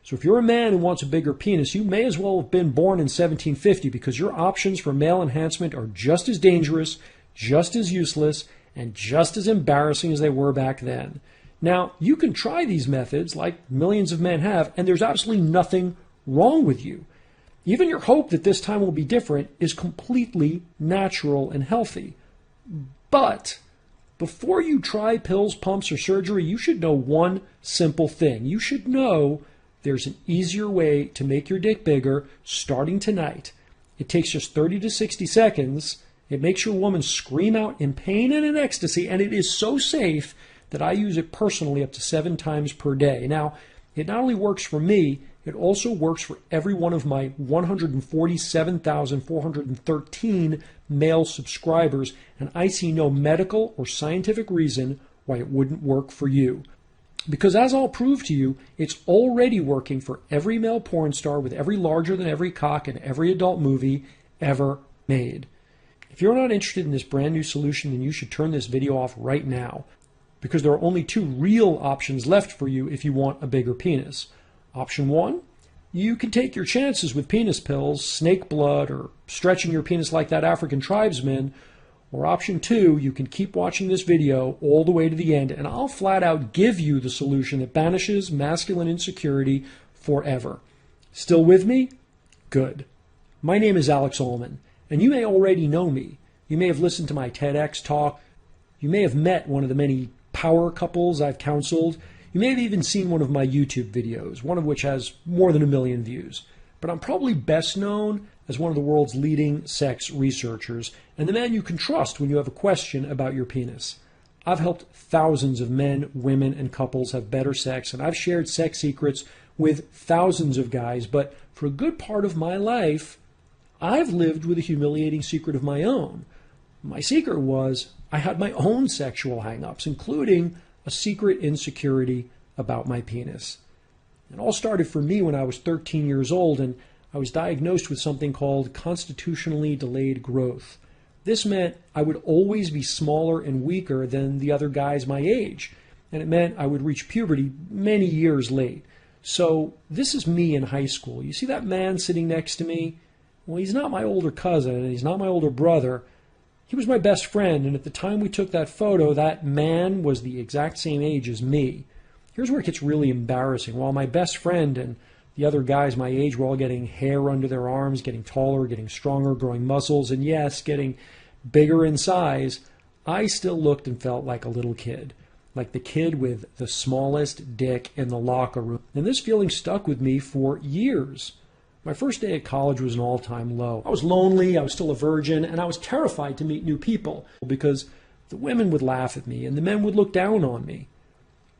So if you're a man who wants a bigger penis, you may as well have been born in 1750 because your options for male enhancement are just as dangerous, just as useless, and just as embarrassing as they were back then. Now, you can try these methods like millions of men have, and there's absolutely nothing wrong with you. Even your hope that this time will be different is completely natural and healthy. But before you try pills, pumps, or surgery, you should know one simple thing. You should know there's an easier way to make your dick bigger starting tonight. It takes just 30 to 60 seconds. It makes your woman scream out in pain and in ecstasy, and it is so safe that I use it personally up to 7 times per day. Now, it not only works for me, it also works for every one of my 147,413 male subscribers, and I see no medical or scientific reason why it wouldn't work for you. Because as I'll prove to you, it's already working for every male porn star with every larger than every cock in every adult movie ever made. If you're not interested in this brand new solution, then you should turn this video off right now, because there are only 2 real options left for you if you want a bigger penis. Option 1, you can take your chances with penis pills, snake blood, or stretching your penis like that African tribesman. Or option 2, you can keep watching this video all the way to the end, and I'll flat out give you the solution that banishes masculine insecurity forever. Still with me? Good. My name is Alex Allman, and you may already know me. You may have listened to my TEDx talk. You may have met one of the many power couples I've counseled. You may have even seen one of my YouTube videos, one of which has more than 1 million views. But I'm probably best known as one of the world's leading sex researchers and the man you can trust when you have a question about your penis. I've helped thousands of men, women, and couples have better sex, and I've shared sex secrets with thousands of guys, but for a good part of my life, I've lived with a humiliating secret of my own. My secret was I had my own sexual hang-ups, including a secret insecurity about my penis. It all started for me when I was 13 years old, and I was diagnosed with something called constitutionally delayed growth. This meant I would always be smaller and weaker than the other guys my age, and it meant I would reach puberty many years late. So this is me in high school. You see that man sitting next to me? Well, he's not my older cousin, and he's not my older brother. He was my best friend, and at the time we took that photo, that man was the exact same age as me. Here's where it gets really embarrassing. While my best friend and the other guys my age were all getting hair under their arms, getting taller, getting stronger, growing muscles, and yes, getting bigger in size, I still looked and felt like a little kid, like the kid with the smallest dick in the locker room. And this feeling stuck with me for years. My first day at college was an all-time low. I was lonely, I was still a virgin, and I was terrified to meet new people because the women would laugh at me and the men would look down on me.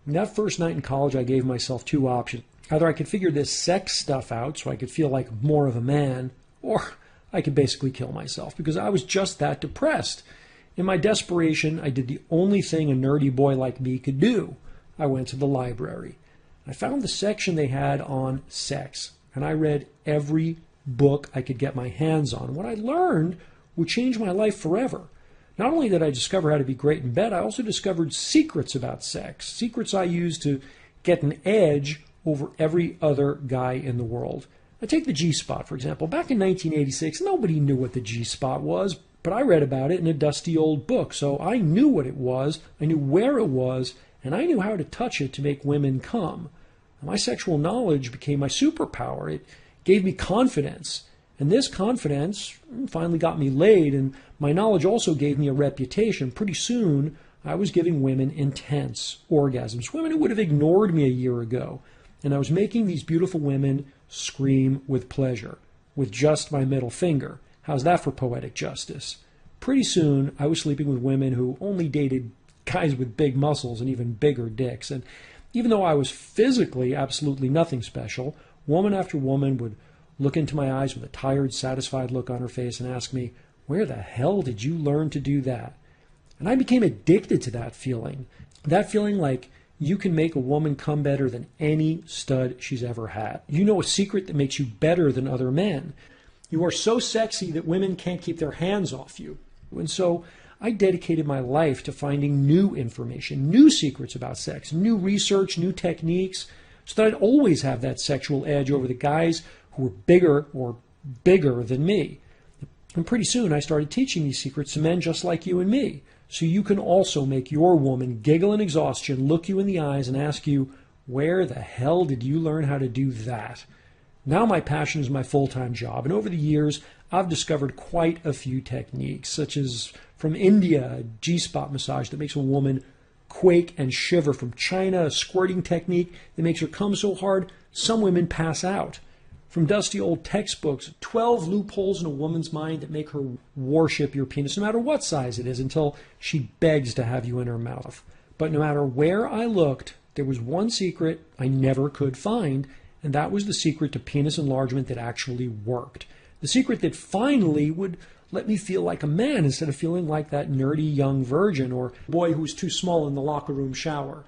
And that first night in college, I gave myself 2 options. Either I could figure this sex stuff out so I could feel like more of a man, or I could basically kill myself because I was just that depressed. In my desperation, I did the only thing a nerdy boy like me could do. I went to the library. I found the section they had on sex, and I read every book I could get my hands on. What I learned would change my life forever. Not only did I discover how to be great in bed, I also discovered secrets about sex, secrets I used to get an edge over every other guy in the world. Now take the G-spot, for example. Back in 1986, nobody knew what the G-spot was, but I read about it in a dusty old book, so I knew what it was, I knew where it was, and I knew how to touch it to make women come. My sexual knowledge became my superpower. It gave me confidence. And this confidence finally got me laid, and my knowledge also gave me a reputation. Pretty soon, I was giving women intense orgasms, women who would have ignored me a year ago. And I was making these beautiful women scream with pleasure, with just my middle finger. How's that for poetic justice? Pretty soon, I was sleeping with women who only dated guys with big muscles and even bigger dicks. And even though I was physically absolutely nothing special, woman after woman would look into my eyes with a tired, satisfied look on her face and ask me, "Where the hell did you learn to do that?" And I became addicted to that feeling like you can make a woman come better than any stud she's ever had. You know a secret that makes you better than other men. You are so sexy that women can't keep their hands off you. And so I dedicated my life to finding new information, new secrets about sex, new research, new techniques, so that I'd always have that sexual edge over the guys who were bigger than me. And pretty soon I started teaching these secrets to men just like you and me, so you can also make your woman giggle in exhaustion, look you in the eyes, and ask you, where the hell did you learn how to do that? Now my passion is my full-time job, and over the years I've discovered quite a few techniques, such as from India, a G-spot massage that makes a woman quake and shiver, from China, a squirting technique that makes her come so hard some women pass out, from dusty old textbooks, 12 loopholes in a woman's mind that make her worship your penis no matter what size it is until she begs to have you in her mouth. But no matter where I looked, there was one secret I never could find, and that was the secret to penis enlargement that actually worked. The secret that finally would let me feel like a man instead of feeling like that nerdy young virgin or boy who was too small in the locker room shower.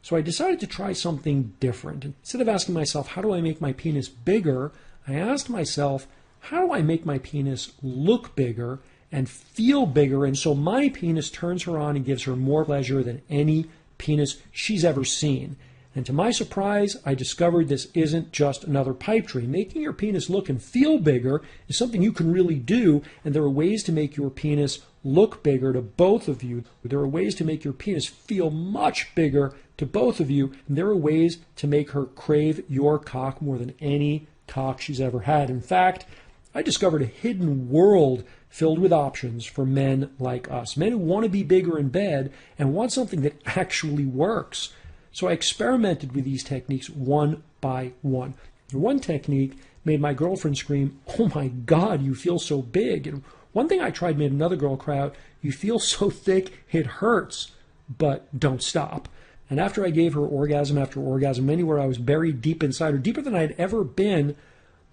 So I decided to try something different. Instead of asking myself, how do I make my penis bigger? I asked myself, how do I make my penis look bigger and feel bigger, and so my penis turns her on and gives her more pleasure than any penis she's ever seen? And to my surprise, I discovered this isn't just another pipe dream. Making your penis look and feel bigger is something you can really do, and there are ways to make your penis look bigger to both of you. There are ways to make your penis feel much bigger to both of you, and there are ways to make her crave your cock more than any cock she's ever had. In fact, I discovered a hidden world filled with options for men like us, men who want to be bigger in bed and want something that actually works. So I experimented with these techniques one by one. One technique made my girlfriend scream, "Oh my God, you feel so big." And one thing I tried made another girl cry out, "You feel so thick, it hurts, but don't stop." And after I gave her orgasm after orgasm, many where I was buried deep inside her, deeper than I had ever been,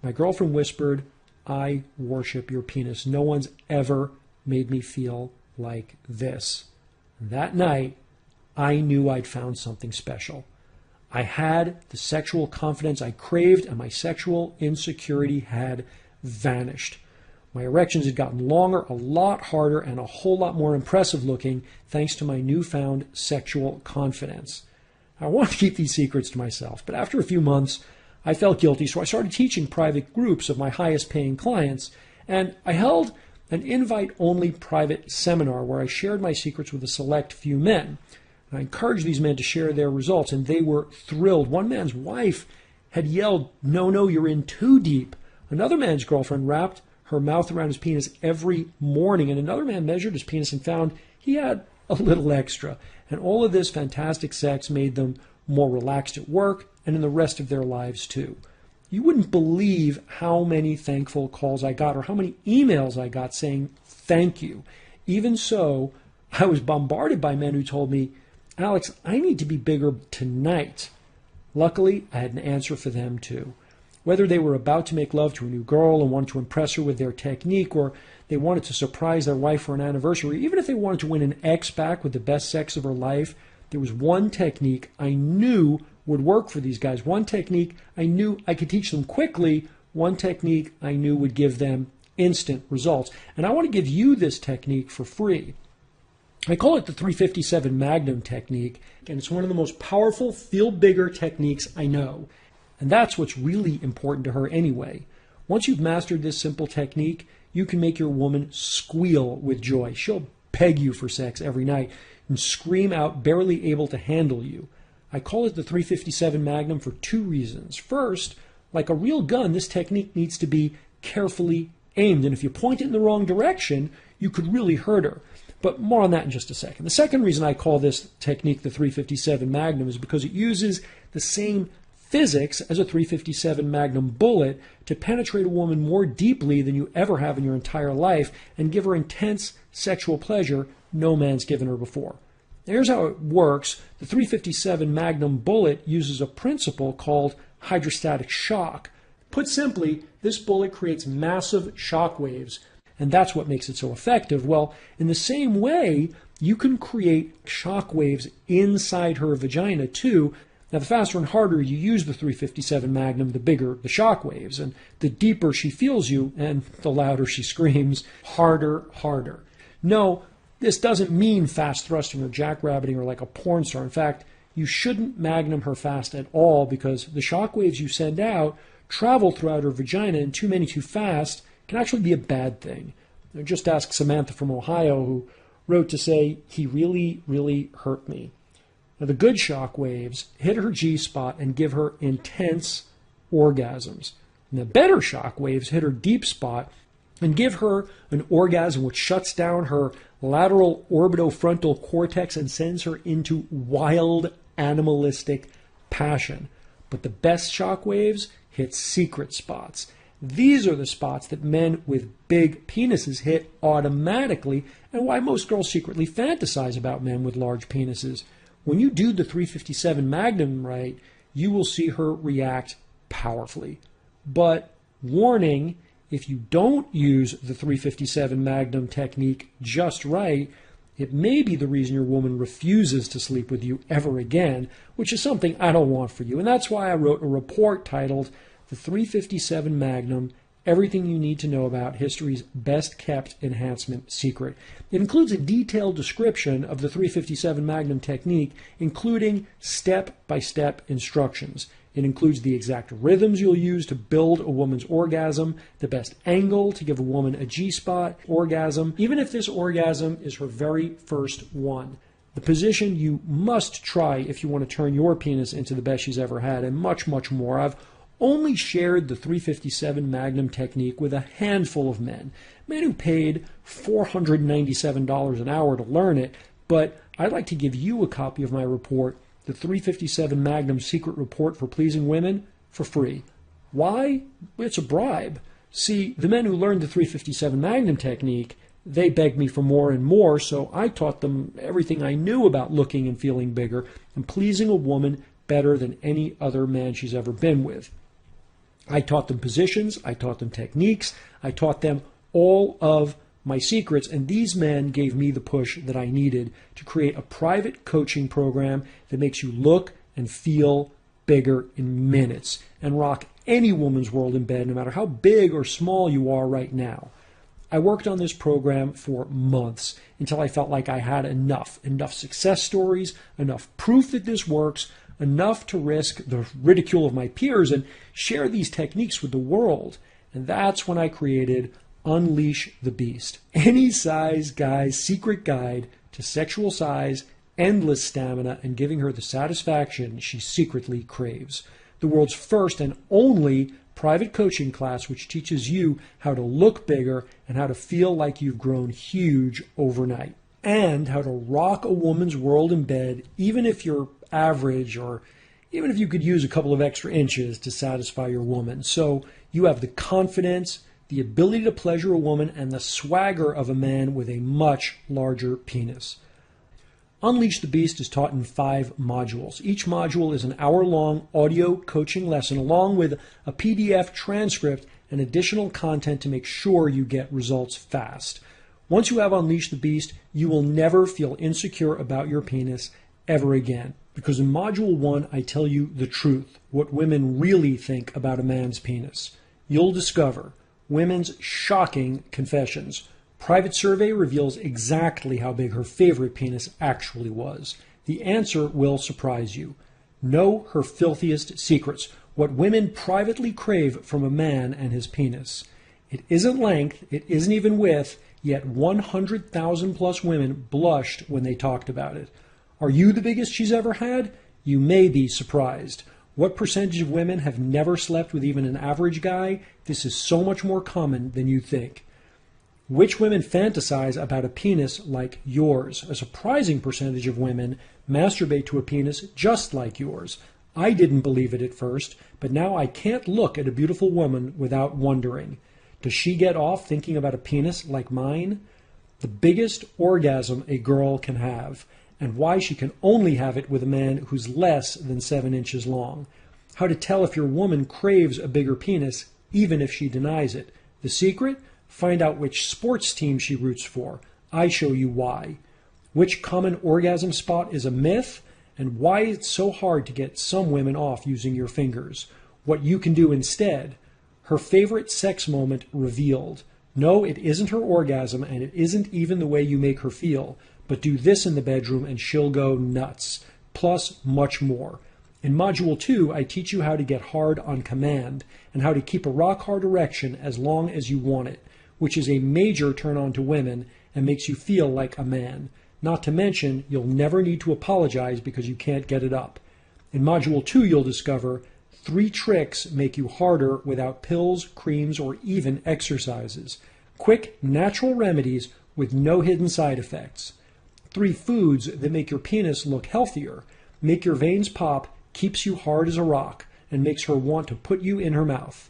my girlfriend whispered, "I worship your penis. No one's ever made me feel like this." That night, I knew I'd found something special. I had the sexual confidence I craved, and my sexual insecurity had vanished. My erections had gotten longer, a lot harder, and a whole lot more impressive looking thanks to my newfound sexual confidence. I wanted to keep these secrets to myself, but after a few months, I felt guilty, so I started teaching private groups of my highest paying clients, and I held an invite-only private seminar where I shared my secrets with a select few men. I encouraged these men to share their results, and they were thrilled. One man's wife had yelled, "No, you're in too deep." Another man's girlfriend wrapped her mouth around his penis every morning, and another man measured his penis and found he had a little extra. And all of this fantastic sex made them more relaxed at work and in the rest of their lives too. You wouldn't believe how many thankful calls I got or how many emails I got saying thank you. Even so, I was bombarded by men who told me, "Alex, I need to be bigger tonight." Luckily, I had an answer for them too. Whether they were about to make love to a new girl and wanted to impress her with their technique, or they wanted to surprise their wife for an anniversary, even if they wanted to win an ex back with the best sex of her life, there was one technique I knew would work for these guys. One technique I knew I could teach them quickly. One technique I knew would give them instant results. And I want to give you this technique for free. I call it the 357 Magnum technique, and it's one of the most powerful, feel bigger techniques I know. And that's what's really important to her anyway. Once you've mastered this simple technique, you can make your woman squeal with joy. She'll beg you for sex every night and scream out, barely able to handle you. I call it the 357 Magnum for two reasons. First, like a real gun, this technique needs to be carefully aimed, and if you point it in the wrong direction, you could really hurt her. But more on that in just a second. The second reason I call this technique the 357 Magnum is because it uses the same physics as a 357 Magnum bullet to penetrate a woman more deeply than you ever have in your entire life and give her intense sexual pleasure no man's given her before. Here's how it works. The 357 Magnum bullet uses a principle called hydrostatic shock. Put simply, this bullet creates massive shock waves, and that's what makes it so effective. Well, in the same way, you can create shock waves inside her vagina too. Now, the faster and harder you use the 357 Magnum, the bigger the shock waves, and the deeper she feels you, and the louder she screams, harder. No, this doesn't mean fast thrusting or jackrabbiting or like a porn star. In fact, you shouldn't magnum her fast at all, because the shock waves you send out travel throughout her vagina, and too many too fast can actually be a bad thing. Now, just ask Samantha from Ohio, who wrote to say, "He really, really hurt me." Now, the good shock waves hit her G-spot and give her intense orgasms. And the better shock waves hit her deep spot and give her an orgasm which shuts down her lateral orbitofrontal cortex and sends her into wild animalistic passion. But the best shock waves hit secret spots. These are the spots that men with big penises hit automatically, and why most girls secretly fantasize about men with large penises. When you do the 357 Magnum right, you will see her react powerfully. But warning, if you don't use the 357 Magnum technique just right, it may be the reason your woman refuses to sleep with you ever again, which is something I don't want for you. And that's why I wrote a report titled The 357 Magnum, Everything You Need to Know About History's Best Kept Enhancement Secret. It includes a detailed description of the 357 Magnum technique, including step-by-step instructions. It includes the exact rhythms you'll use to build a woman's orgasm, the best angle to give a woman a G-spot orgasm, even if this orgasm is her very first one, the position you must try if you want to turn your penis into the best she's ever had, and much, much more. I've only shared the 357 Magnum technique with a handful of men who paid $497 an hour to learn it, but I'd like to give you a copy of my report, the 357 Magnum Secret Report for Pleasing Women, for free. Why? It's a bribe. See, the men who learned the 357 Magnum technique, they begged me for more and more, so I taught them everything I knew about looking and feeling bigger and pleasing a woman better than any other man she's ever been with. I taught them positions, I taught them techniques, I taught them all of my secrets, and these men gave me the push that I needed to create a private coaching program that makes you look and feel bigger in minutes and rock any woman's world in bed, no matter how big or small you are right now. I worked on this program for months until I felt like I had enough success stories, enough proof that this works, enough to risk the ridicule of my peers and share these techniques with the world. And that's when I created Unleash the Beast, any size guy's secret guide to sexual size, endless stamina, and giving her the satisfaction she secretly craves. The world's first and only private coaching class which teaches you how to look bigger and how to feel like you've grown huge overnight, and how to rock a woman's world in bed, even if you're average, or even if you could use a couple of extra inches to satisfy your woman. So you have the confidence, the ability to pleasure a woman, and the swagger of a man with a much larger penis. Unleash the Beast is taught in 5 modules. Each module is an hour-long audio coaching lesson along with a PDF transcript and additional content to make sure you get results fast. Once you have Unleash the Beast, you will never feel insecure about your penis ever again. Because in Module 1, I tell you the truth, what women really think about a man's penis. You'll discover women's shocking confessions. Private survey reveals exactly how big her favorite penis actually was. The answer will surprise you. Know her filthiest secrets, what women privately crave from a man and his penis. It isn't length, it isn't even width, yet 100,000 plus women blushed when they talked about it. Are you the biggest she's ever had? You may be surprised. What percentage of women have never slept with even an average guy? This is so much more common than you think. Which women fantasize about a penis like yours? A surprising percentage of women masturbate to a penis just like yours. I didn't believe it at first, but now I can't look at a beautiful woman without wondering, does she get off thinking about a penis like mine? The biggest orgasm a girl can have, and why she can only have it with a man who's less than 7 inches long. How to tell if your woman craves a bigger penis, even if she denies it. The secret? Find out which sports team she roots for. I show you why. Which common orgasm spot is a myth, and why it's so hard to get some women off using your fingers. What you can do instead. Her favorite sex moment revealed. No, it isn't her orgasm, and it isn't even the way you make her feel. But do this in the bedroom and she'll go nuts. plus much more. In Module 2, I teach you how to get hard on command and how to keep a rock-hard erection as long as you want it, which is a major turn-on to women and makes you feel like a man. Not to mention, you'll never need to apologize because you can't get it up. In Module 2, you'll discover 3 tricks make you harder without pills, creams, or even exercises. Quick, natural remedies with no hidden side effects. 3 foods that make your penis look healthier, make your veins pop, keeps you hard as a rock, and makes her want to put you in her mouth.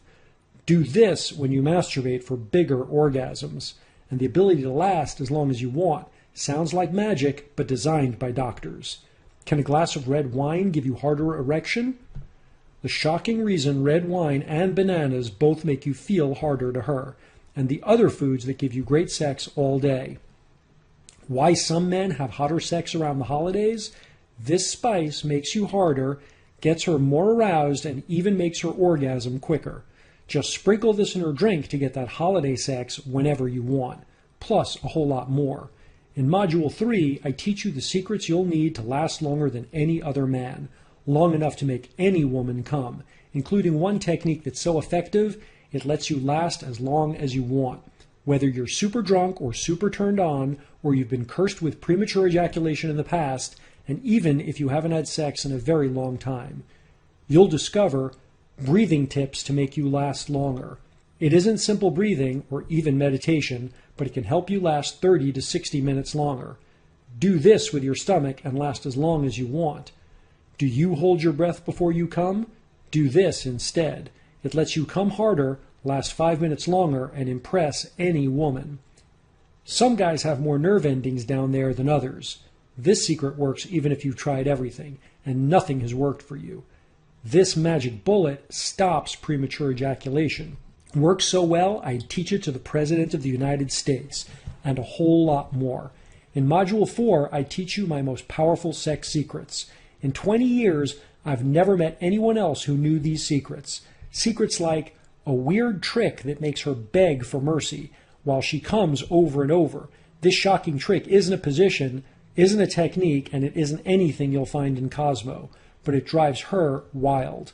Do this when you masturbate for bigger orgasms, and the ability to last as long as you want. Sounds like magic, but designed by doctors. Can a glass of red wine give you harder erection? The shocking reason red wine and bananas both make you feel harder to her, and the other foods that give you great sex all day. Why some men have hotter sex around the holidays? This spice makes you harder, gets her more aroused, and even makes her orgasm quicker. Just sprinkle this in her drink to get that holiday sex whenever you want, plus a whole lot more. In Module 3, I teach you the secrets you'll need to last longer than any other man, long enough to make any woman come, including one technique that's so effective it lets you last as long as you want. Whether you're super drunk or super turned on, or you've been cursed with premature ejaculation in the past, and even if you haven't had sex in a very long time. You'll discover breathing tips to make you last longer. It isn't simple breathing or even meditation, but it can help you last 30 to 60 minutes longer. Do this with your stomach and last as long as you want. Do you hold your breath before you come? Do this instead. It lets you come harder, last 5 minutes longer, and impress any woman. Some guys have more nerve endings down there than others. This secret works even if you've tried everything, and nothing has worked for you. This magic bullet stops premature ejaculation. Works so well, I'd teach it to the President of the United States, and a whole lot more. In Module 4, I teach you my most powerful sex secrets. In 20 years, I've never met anyone else who knew these secrets. Secrets like a weird trick that makes her beg for mercy while she comes over and over. This shocking trick isn't a position, isn't a technique, and it isn't anything you'll find in Cosmo, but it drives her wild.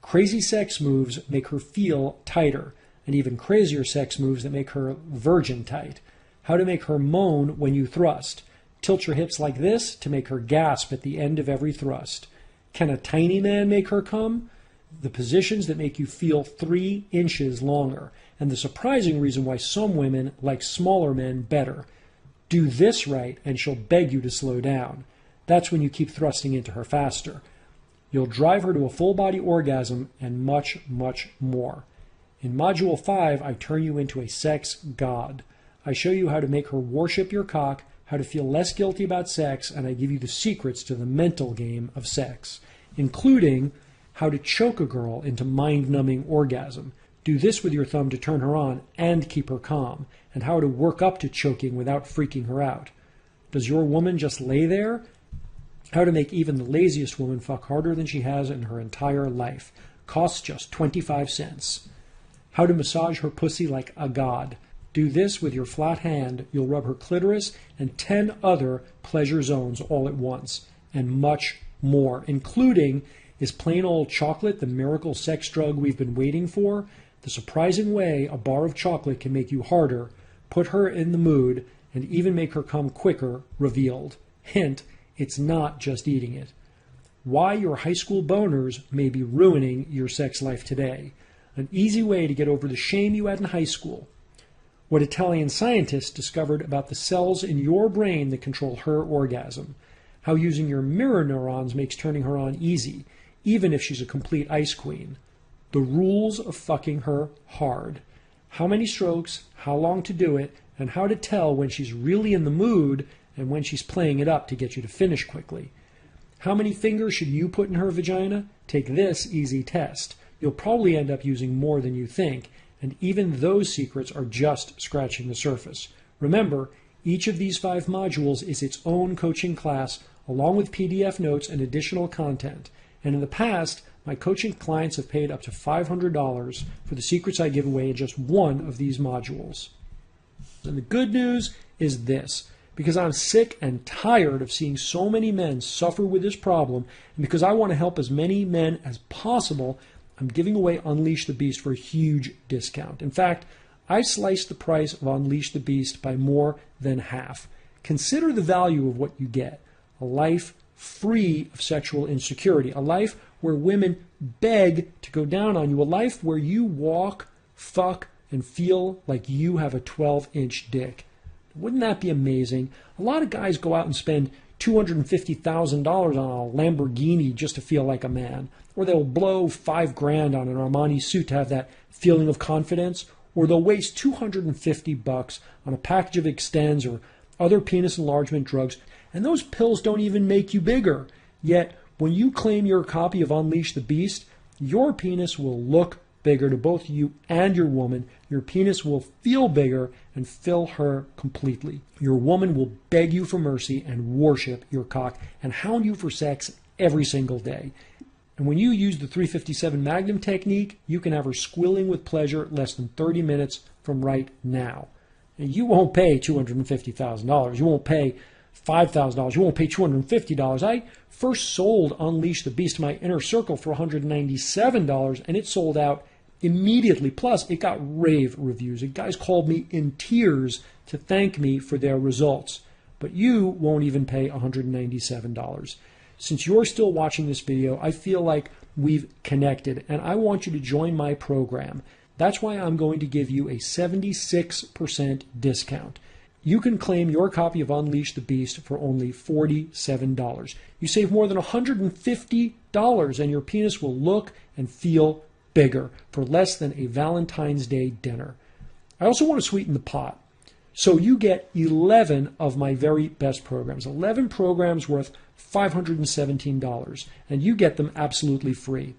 Crazy sex moves make her feel tighter, and even crazier sex moves that make her virgin tight. How to make her moan when you thrust. Tilt your hips like this to make her gasp at the end of every thrust. Can a tiny man make her come? The positions that make you feel 3 inches longer, and the surprising reason why some women like smaller men better. Do this right, and she'll beg you to slow down. That's when you keep thrusting into her faster. You'll drive her to a full-body orgasm and much, much more. In Module 5, I turn you into a sex god. I show you how to make her worship your cock, how to feel less guilty about sex, and I give you the secrets to the mental game of sex, including how to choke a girl into mind-numbing orgasm. Do this with your thumb to turn her on and keep her calm, and how to work up to choking without freaking her out. Does your woman just lay there? How to make even the laziest woman fuck harder than she has in her entire life. Costs just 25 cents. How to massage her pussy like a god. Do this with your flat hand. You'll rub her clitoris and 10 other pleasure zones all at once, and much more, including, is plain old chocolate the miracle sex drug we've been waiting for? The surprising way a bar of chocolate can make you harder, put her in the mood, and even make her come quicker, revealed. Hint, it's not just eating it. Why your high school boners may be ruining your sex life today. An easy way to get over the shame you had in high school. What Italian scientists discovered about the cells in your brain that control her orgasm. How using your mirror neurons makes turning her on easy, even if she's a complete ice queen. The rules of fucking her hard. How many strokes, how long to do it, and how to tell when she's really in the mood and when she's playing it up to get you to finish quickly. How many fingers should you put in her vagina? Take this easy test. You'll probably end up using more than you think, and even those secrets are just scratching the surface. Remember, each of these 5 modules is its own coaching class, along with PDF notes and additional content. And in the past, my coaching clients have paid up to $500 for the secrets I give away in just one of these modules. And the good news is this. because I'm sick and tired of seeing so many men suffer with this problem, and because I want to help as many men as possible, I'm giving away Unleash the Beast for a huge discount. In fact, I sliced the price of Unleash the Beast by more than half. Consider the value of what you get. A life free of sexual insecurity. A life where women beg to go down on you. A life where you walk, fuck, and feel like you have a 12-inch dick. Wouldn't that be amazing? A lot of guys go out and spend $250,000 on a Lamborghini just to feel like a man. Or they'll blow $5,000 on an Armani suit to have that feeling of confidence. Or they'll waste $250 on a package of Extends or other penis enlargement drugs, and those pills don't even make you bigger. Yet, when you claim your copy of Unleash the Beast, your penis will look bigger to both you and your woman. Your penis will feel bigger and fill her completely. Your woman will beg you for mercy and worship your cock and hound you for sex every single day. And when you use the 357 Magnum technique, you can have her squilling with pleasure less than 30 minutes from right now. And you won't pay $250,000. You won't pay $5,000. You won't pay $250. I first sold Unleash the Beast to my inner circle for $197, and it sold out immediately. Plus, it got rave reviews. And guys called me in tears to thank me for their results. But you won't even pay $197. Since you're still watching this video, I feel like we've connected, and I want you to join my program. That's why I'm going to give you a 76% discount. You can claim your copy of Unleash the Beast for only $47. You save more than $150, and your penis will look and feel bigger for less than a Valentine's Day dinner. I also want to sweeten the pot. So you get 11 of my very best programs, 11 programs worth $517, and you get them absolutely free.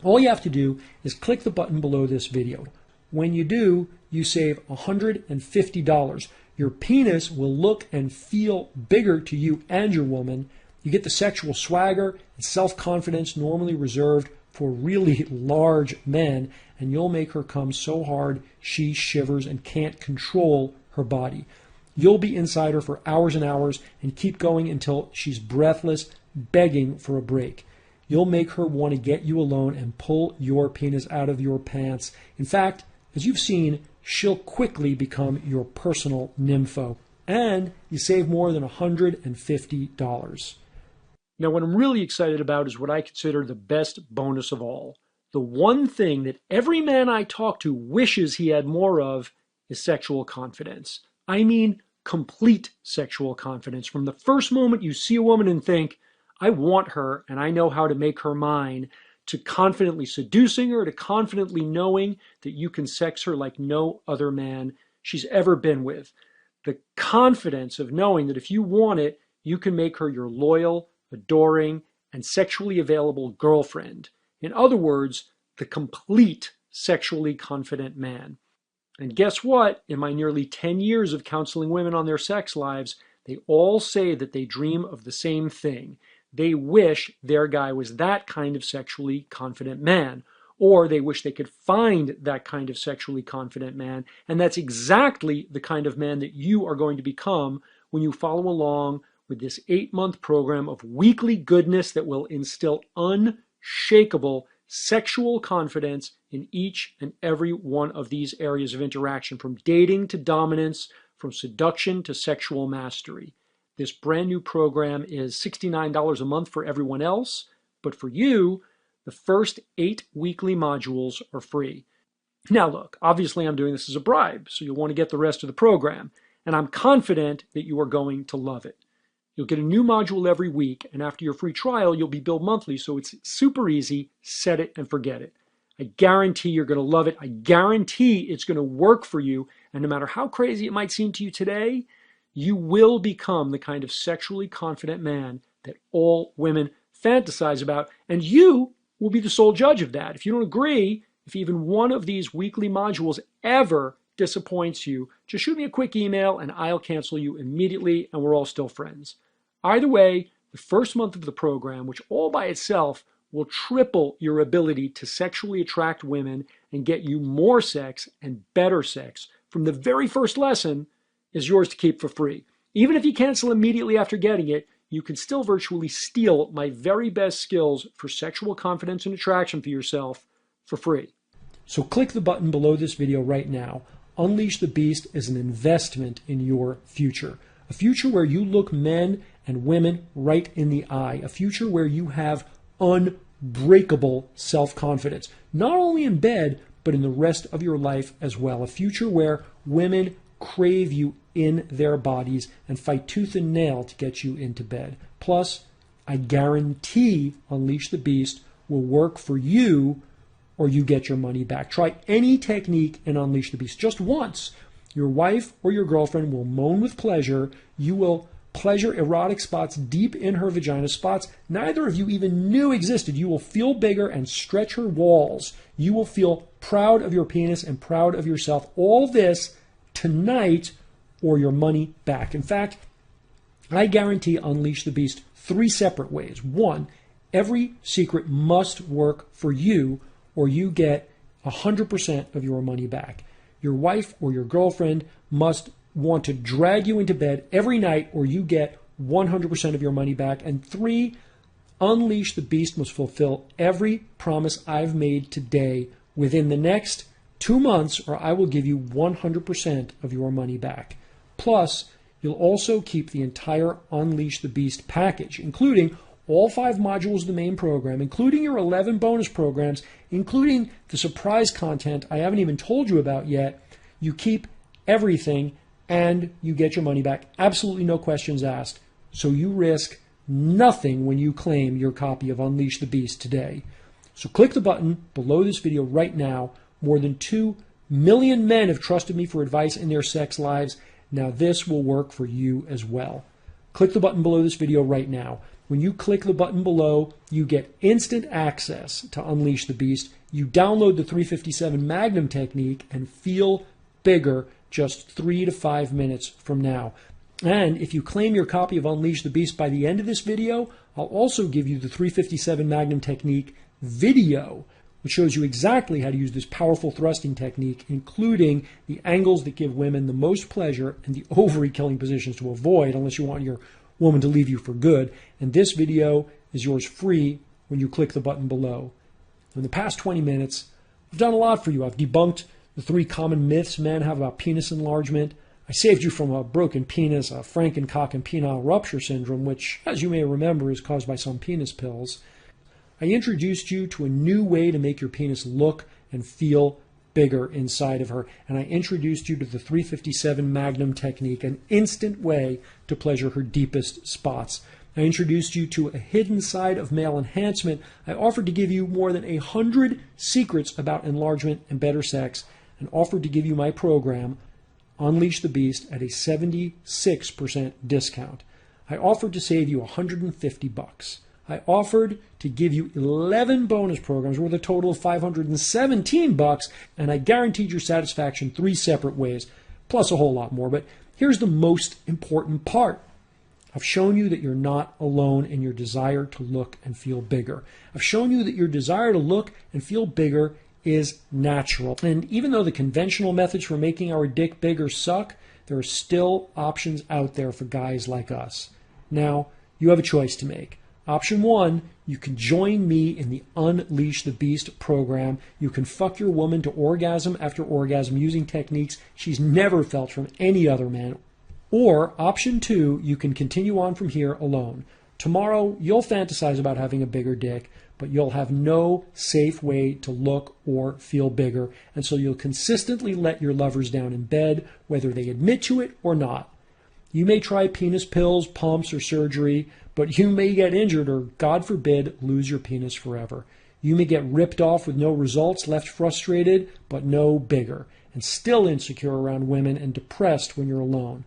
All you have to do is click the button below this video. When you do, you save $150. Your penis will look and feel bigger to you and your woman. You get the sexual swagger and self-confidence normally reserved for really large men, and you'll make her come so hard she shivers and can't control her body. You'll be inside her for hours and hours and keep going until she's breathless, begging for a break. You'll make her want to get you alone and pull your penis out of your pants. In fact, as you've seen, she'll quickly become your personal nympho. And you save more than $150. Now, what I'm really excited about is what I consider the best bonus of all. The one thing that every man I talk to wishes he had more of is sexual confidence. I mean, complete sexual confidence. From the first moment you see a woman and think, I want her and I know how to make her mine, to confidently seducing her, to confidently knowing that you can sex her like no other man she's ever been with. The confidence of knowing that if you want it, you can make her your loyal, adoring, and sexually available girlfriend. In other words, the complete sexually confident man. And guess what? In my nearly 10 years of counseling women on their sex lives, they all say that they dream of the same thing. They wish their guy was that kind of sexually confident man, or they wish they could find that kind of sexually confident man, and that's exactly the kind of man that you are going to become when you follow along with this 8-month program of weekly goodness that will instill unshakable sexual confidence in each and every one of these areas of interaction, from dating to dominance, from seduction to sexual mastery. This brand new program is $69 a month for everyone else, but for you, the first 8 weekly modules are free. Now look, obviously I'm doing this as a bribe, so you'll want to get the rest of the program, and I'm confident that you are going to love it. You'll get a new module every week, and after your free trial, you'll be billed monthly, so it's super easy. Set it and forget it. I guarantee you're going to love it. I guarantee it's going to work for you, and no matter how crazy it might seem to you today, you will become the kind of sexually confident man that all women fantasize about, and you will be the sole judge of that. If you don't agree, if even one of these weekly modules ever disappoints you, just shoot me a quick email and I'll cancel you immediately, and we're all still friends. Either way, the first month of the program, which all by itself will triple your ability to sexually attract women and get you more sex and better sex from the very first lesson, is yours to keep for free. Even if you cancel immediately after getting it, you can still virtually steal my very best skills for sexual confidence and attraction for yourself for free. So click the button below this video right now. Unleash the Beast is an investment in your future. A future where you look men and women right in the eye. A future where you have unbreakable self-confidence. Not only in bed, but in the rest of your life as well. A future where women crave you in their bodies and fight tooth and nail to get you into bed. Plus, I guarantee Unleash the Beast will work for you or you get your money back. Try any technique in Unleash the Beast just once. Your wife or your girlfriend will moan with pleasure. You will pleasure erotic spots deep in her vagina, spots neither of you even knew existed. You will feel bigger and stretch her walls. You will feel proud of your penis and proud of yourself. All this tonight or your money back. In fact, I guarantee Unleash the Beast 3 separate ways. 1, every secret must work for you or you get 100% of your money back. Your wife or your girlfriend must want to drag you into bed every night or you get 100% of your money back. And 3, Unleash the Beast must fulfill every promise I've made today within the next 2 months or I will give you 100% of your money back. Plus, you'll also keep the entire Unleash the Beast package, including all 5 modules of the main program, including your 11 bonus programs, including the surprise content I haven't even told you about yet. You keep everything and you get your money back. Absolutely no questions asked. So you risk nothing when you claim your copy of Unleash the Beast today. So click the button below this video right now. More than 2 million men have trusted me for advice in their sex lives. Now this will work for you as well. Click the button below this video right now. When you click the button below, you get instant access to Unleash the Beast. You download the 357 Magnum technique and feel bigger just 3 to 5 minutes from now. And if you claim your copy of Unleash the Beast by the end of this video, I'll also give you the 357 Magnum technique video, which shows you exactly how to use this powerful thrusting technique, including the angles that give women the most pleasure and the ovary-killing positions to avoid unless you want your woman to leave you for good. And this video is yours free when you click the button below. In the past 20 minutes, I've done a lot for you. I've debunked the 3 common myths men have about penis enlargement. I saved you from a broken penis, a Frankencock and penile rupture syndrome, which, as you may remember, is caused by some penis pills. I introduced you to a new way to make your penis look and feel bigger inside of her. And I introduced you to the 357 Magnum technique, an instant way to pleasure her deepest spots. I introduced you to a hidden side of male enhancement. I offered to give you more than 100 secrets about enlargement and better sex, and offered to give you my program, Unleash the Beast, at a 76% discount. I offered to save you $150. I offered to give you 11 bonus programs worth a total of $517, and I guaranteed your satisfaction 3 separate ways, plus a whole lot more. But here's the most important part. I've shown you that you're not alone in your desire to look and feel bigger. I've shown you that your desire to look and feel bigger is natural. And even though the conventional methods for making our dick bigger suck, there are still options out there for guys like us. Now, you have a choice to make. Option 1, you can join me in the Unleash the Beast program. You can fuck your woman to orgasm after orgasm using techniques she's never felt from any other man. Or option 2, you can continue on from here alone. Tomorrow, you'll fantasize about having a bigger dick, but you'll have no safe way to look or feel bigger, and so you'll consistently let your lovers down in bed, whether they admit to it or not. You may try penis pills, pumps, or surgery, but you may get injured or, God forbid, lose your penis forever. You may get ripped off with no results, left frustrated, but no bigger, and still insecure around women and depressed when you're alone.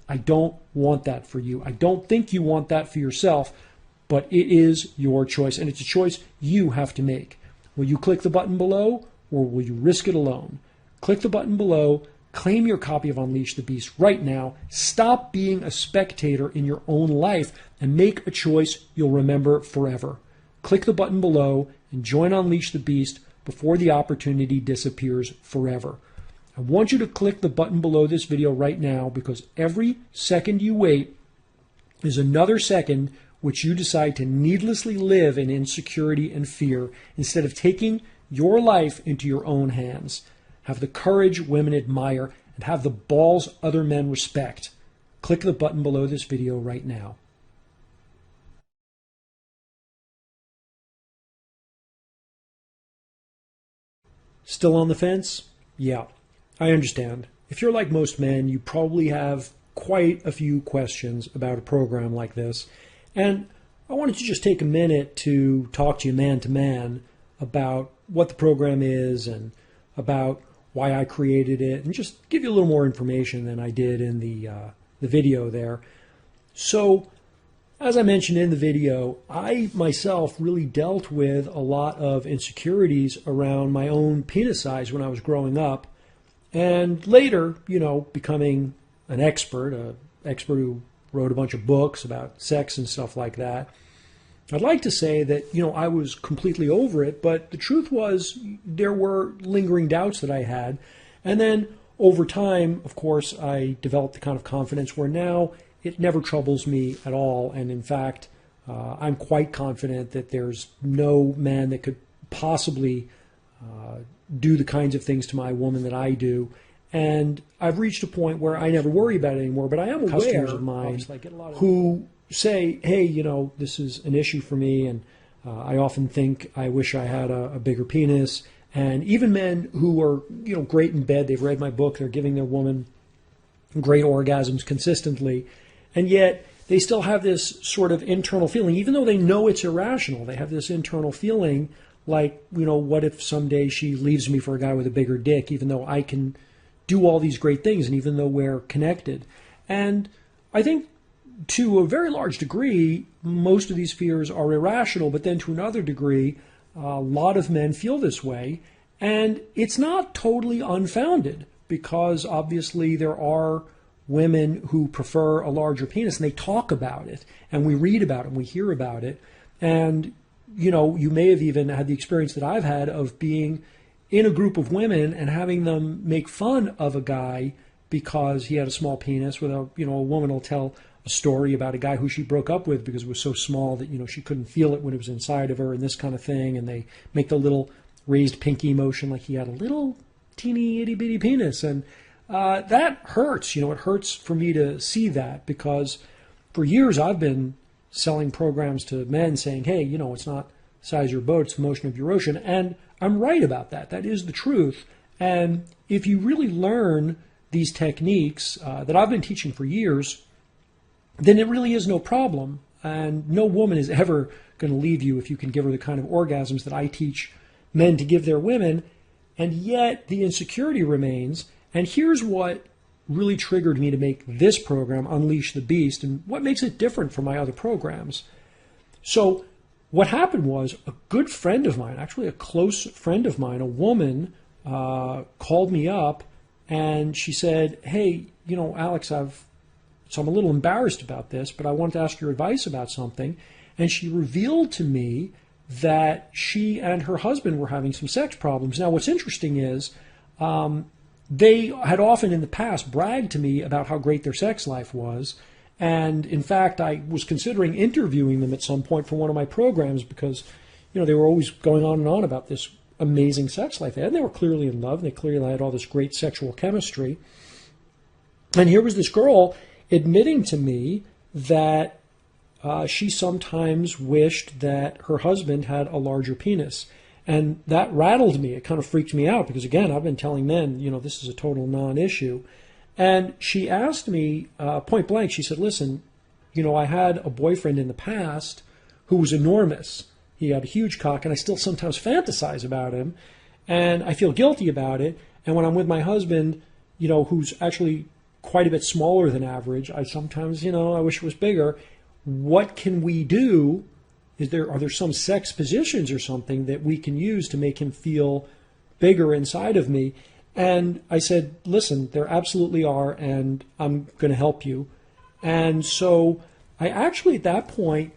I don't want that for you. I don't think you want that for yourself, but it is your choice, and it's a choice you have to make. Will you click the button below, or will you risk it alone? Click the button below. Claim your copy of Unleash the Beast right now. Stop being a spectator in your own life and make a choice you'll remember forever. Click the button below and join Unleash the Beast before the opportunity disappears forever. I want you to click the button below this video right now, because every second you wait is another second which you decide to needlessly live in insecurity and fear instead of taking your life into your own hands. Have the courage women admire and have the balls other men respect. Click the button below this video right now. Still on the fence? Yeah, I understand. If you're like most men, you probably have quite a few questions about a program like this. And I wanted to just take a minute to talk to you man to man about what the program is and about why I created it, and just give you a little more information than I did in the video there. So, as I mentioned in the video, I myself really dealt with a lot of insecurities around my own penis size when I was growing up. And later, becoming an expert who wrote a bunch of books about sex and stuff like that, I'd like to say that, I was completely over it, but the truth was there were lingering doubts that I had. And then over time, of course, I developed the kind of confidence where now it never troubles me at all. And in fact, I'm quite confident that there's no man that could possibly do the kinds of things to my woman that I do. And I've reached a point where I never worry about it anymore, but I am aware customers of mine who say, hey, this is an issue for me, and I often think I wish I had a bigger penis. And even men who are, great in bed, they've read my book, they're giving their woman great orgasms consistently, and yet they still have this sort of internal feeling, even though they know it's irrational. They have this internal feeling like, what if someday she leaves me for a guy with a bigger dick, even though I can do all these great things and even though we're connected. And I think to a very large degree, most of these fears are irrational, but then to another degree, a lot of men feel this way. And it's not totally unfounded, because obviously there are women who prefer a larger penis, and they talk about it, and we read about it, and we hear about it. And, you may have even had the experience that I've had of being in a group of women and having them make fun of a guy because he had a small penis. With a woman will tell a story about a guy who she broke up with because it was so small that, she couldn't feel it when it was inside of her, and this kind of thing. And they make the little raised pinky motion like he had a little teeny itty bitty penis. And that hurts. It hurts for me to see that, because for years I've been selling programs to men saying, hey, it's not the size of your boat, it's the motion of your ocean. And I'm right about that. That is the truth. And if you really learn these techniques that I've been teaching for years, then it really is no problem. And no woman is ever going to leave you if you can give her the kind of orgasms that I teach men to give their women. And yet the insecurity remains. And here's what really triggered me to make this program, Unleash the Beast, and what makes it different from my other programs. So what happened was, a good friend of mine, actually a close friend of mine, a woman, called me up and she said, hey, Alex, so I'm a little embarrassed about this, but I wanted to ask your advice about something. And she revealed to me that she and her husband were having some sex problems. Now, what's interesting is they had often in the past bragged to me about how great their sex life was. And in fact, I was considering interviewing them at some point for one of my programs, because, they were always going on and on about this amazing sex life they had. And they were clearly in love, and they clearly had all this great sexual chemistry. And here was this girl admitting to me that she sometimes wished that her husband had a larger penis. And that rattled me. It kind of freaked me out, because, again, I've been telling men, this is a total non-issue. And she asked me point blank, she said, listen, I had a boyfriend in the past who was enormous. He had a huge cock, and I still sometimes fantasize about him, and I feel guilty about it. And when I'm with my husband, who's actually quite a bit smaller than average, I sometimes, I wish it was bigger. What can we do? Are there some sex positions or something that we can use to make him feel bigger inside of me? And I said, listen, there absolutely are, and I'm going to help you. And so I actually at that point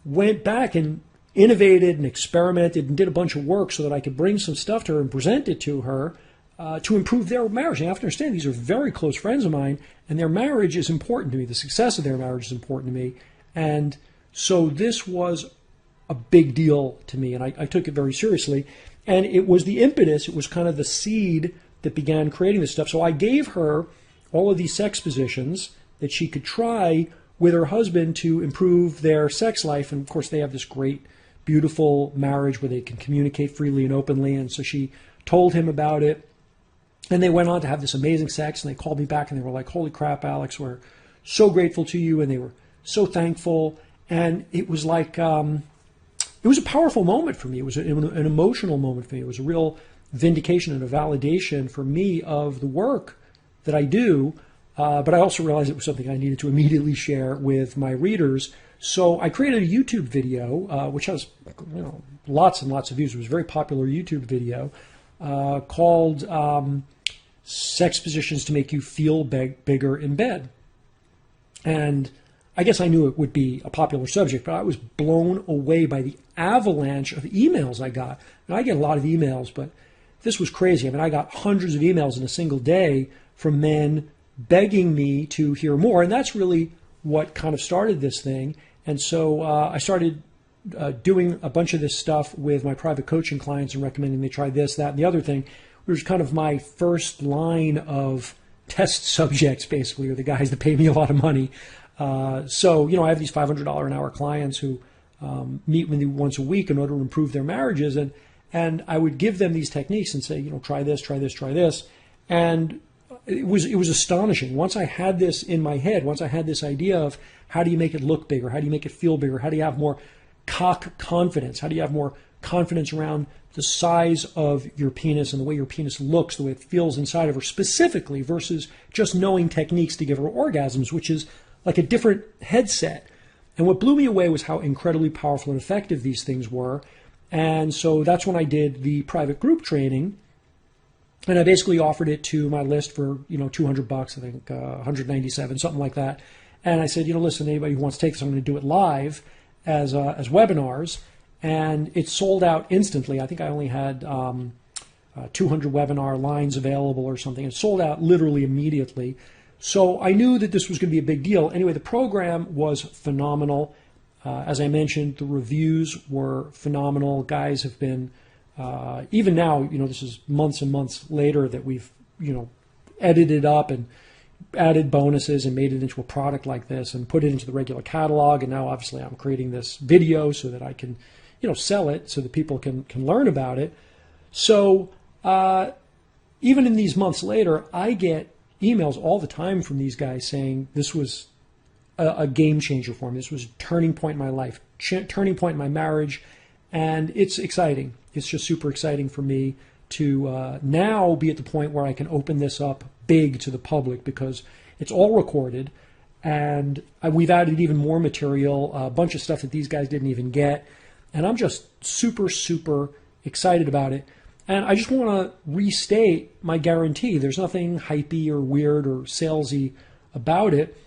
went back and innovated and experimented and did a bunch of work so that I could bring some stuff to her and present it to her to improve their marriage. And I have to understand these are very close friends of mine, and their marriage is important to me. The success of their marriage is important to me. And so this was a big deal to me, and I took it very seriously. And it was the impetus, it was kind of the seed that began creating this stuff. So I gave her all of these sex positions that she could try with her husband to improve their sex life. And of course, they have this great, beautiful marriage where they can communicate freely and openly. And so she told him about it. And they went on to have this amazing sex. And they called me back and they were like, "Holy crap, Alex, we're so grateful to you." And they were so thankful. And it was like, it was a powerful moment for me. It was an emotional moment for me. It was a real vindication and a validation for me of the work that I do. But I also realized it was something I needed to immediately share with my readers. So I created a YouTube video, which has lots and lots of views. It was a very popular YouTube video called Sex Positions to Make You Feel Bigger in Bed. And I guess I knew it would be a popular subject, but I was blown away by the avalanche of emails I got. And I get a lot of emails, but this was crazy. I mean, I got hundreds of emails in a single day from men begging me to hear more. And that's really what kind of started this thing. And so I started doing a bunch of this stuff with my private coaching clients and recommending they try this, that, and the other thing. It was kind of my first line of test subjects, basically, or the guys that pay me a lot of money. So, I have these $500 an hour clients who meet with me once a week in order to improve their marriages. And I would give them these techniques and say, try this, try this, try this. And it was astonishing. Once I had this in my head, once I had this idea of how do you make it look bigger? How do you make it feel bigger? How do you have more cock confidence? How do you have more confidence around the size of your penis and the way your penis looks, the way it feels inside of her specifically versus just knowing techniques to give her orgasms, which is like a different headset. And what blew me away was how incredibly powerful and effective these things were. And so that's when I did the private group training. And I basically offered it to my list for, $200, I think, 197, something like that. And I said, listen, anybody who wants to take this, I'm going to do it live as webinars. And it sold out instantly. I think I only had 200 webinar lines available or something. It sold out literally immediately. So I knew that this was going to be a big deal. Anyway, the program was phenomenal. As I mentioned, the reviews were phenomenal. Guys have been, even now, this is months and months later that we've, edited up and added bonuses and made it into a product like this and put it into the regular catalog. And now obviously I'm creating this video so that I can, sell it so that people can learn about it. So even in these months later, I get emails all the time from these guys saying this was a game changer for me. This was a turning point in my life, turning point in my marriage. And it's exciting. It's just super exciting for me to now be at the point where I can open this up big to the public because it's all recorded. And we've added even more material, a bunch of stuff that these guys didn't even get. And I'm just super, super excited about it. And I just want to restate my guarantee. There's nothing hypey or weird or salesy about it.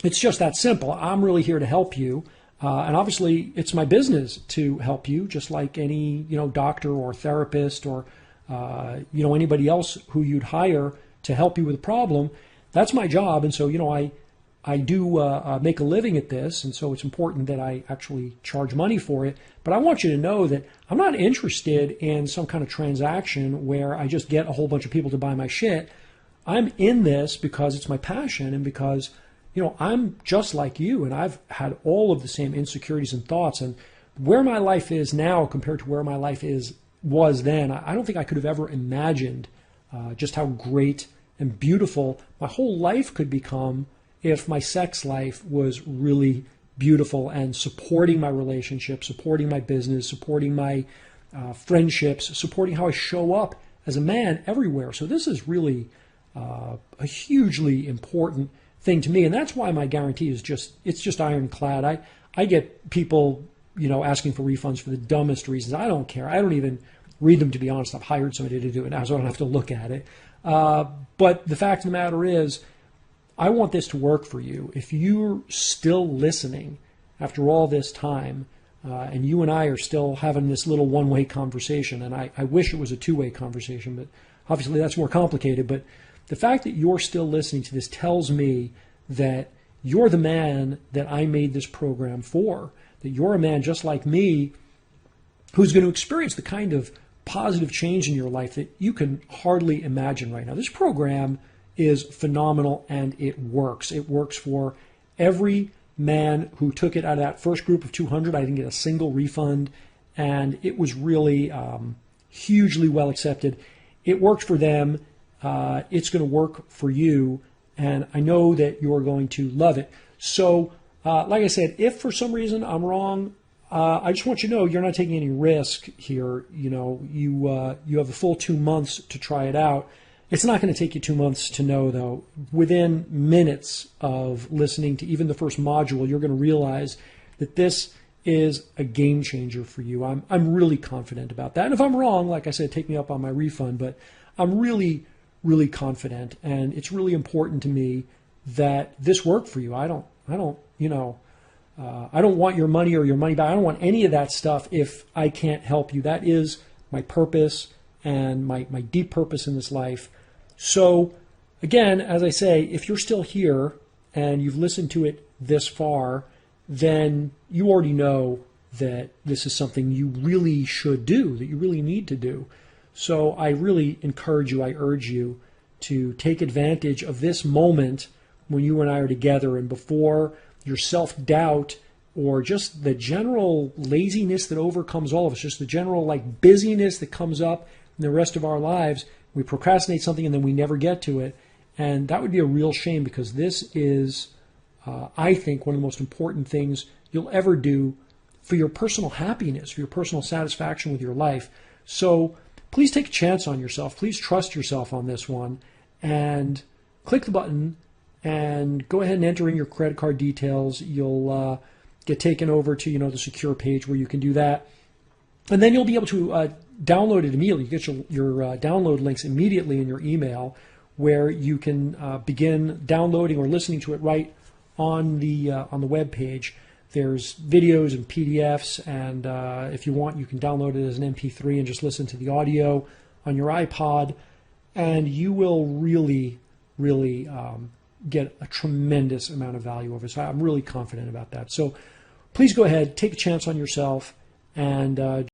It's just that simple. I'm really here to help you. And obviously, it's my business to help you, just like any doctor or therapist or anybody else who you'd hire to help you with a problem. That's my job. And so I do make a living at this, and so it's important that I actually charge money for it. But I want you to know that I'm not interested in some kind of transaction where I just get a whole bunch of people to buy my shit. I'm in this because it's my passion and because I'm just like you, and I've had all of the same insecurities and thoughts. And where my life is now compared to where my life was then, I don't think I could have ever imagined just how great and beautiful my whole life could become if my sex life was really beautiful and supporting my relationship, supporting my business, supporting my friendships, supporting how I show up as a man everywhere. So this is really a hugely important thing to me. And that's why my guarantee is it's just ironclad. I get people, asking for refunds for the dumbest reasons. I don't care. I don't even read them, to be honest. I've hired somebody to do it now, so I don't have to look at it. But the fact of the matter is, I want this to work for you. If you're still listening after all this time, And you and I are still having this little one-way conversation, and I wish it was a two-way conversation, but obviously that's more complicated. But the fact that you're still listening to this tells me that you're the man that I made this program for, that you're a man just like me who's going to experience the kind of positive change in your life that you can hardly imagine right now. This program is phenomenal, and it works. It works for every man who took it out of that first group of 200. I didn't get a single refund, and it was really hugely well accepted. It worked for them. It's going to work for you, and I know that you're going to love it. So, like I said, if for some reason I'm wrong, I just want you to know you're not taking any risk here. You have a full 2 months to try it out. It's not going to take you 2 months to know, though. Within minutes of listening to even the first module, you're going to realize that this is a game changer for you. I'm really confident about that. And if I'm wrong, like I said, take me up on my refund. But I'm really, really confident, and it's really important to me that this work for you. I don't want your money or your money back. I don't want any of that stuff if I can't help you. That is my purpose and my deep purpose in this life. So again, as I say, if you're still here and you've listened to it this far, then you already know that this is something you really should do, that you really need to do. So I really encourage you, I urge you to take advantage of this moment when you and I are together, and before your self-doubt or just the general laziness that overcomes all of us, just the general busyness that comes up in the rest of our lives. We procrastinate something and then we never get to it. And that would be a real shame, because this is, I think, one of the most important things you'll ever do for your personal happiness, for your personal satisfaction with your life. So please take a chance on yourself. Please trust yourself on this one, and click the button and go ahead and enter in your credit card details. You'll get taken over to the secure page where you can do that. And then you'll be able to download it immediately. You get your download links immediately in your email, where you can begin downloading or listening to it right on the web page. There's videos and PDFs, and if you want, you can download it as an MP3 and just listen to the audio on your iPod, and you will really, really get a tremendous amount of value over it. So I'm really confident about that. So please go ahead, take a chance on yourself, and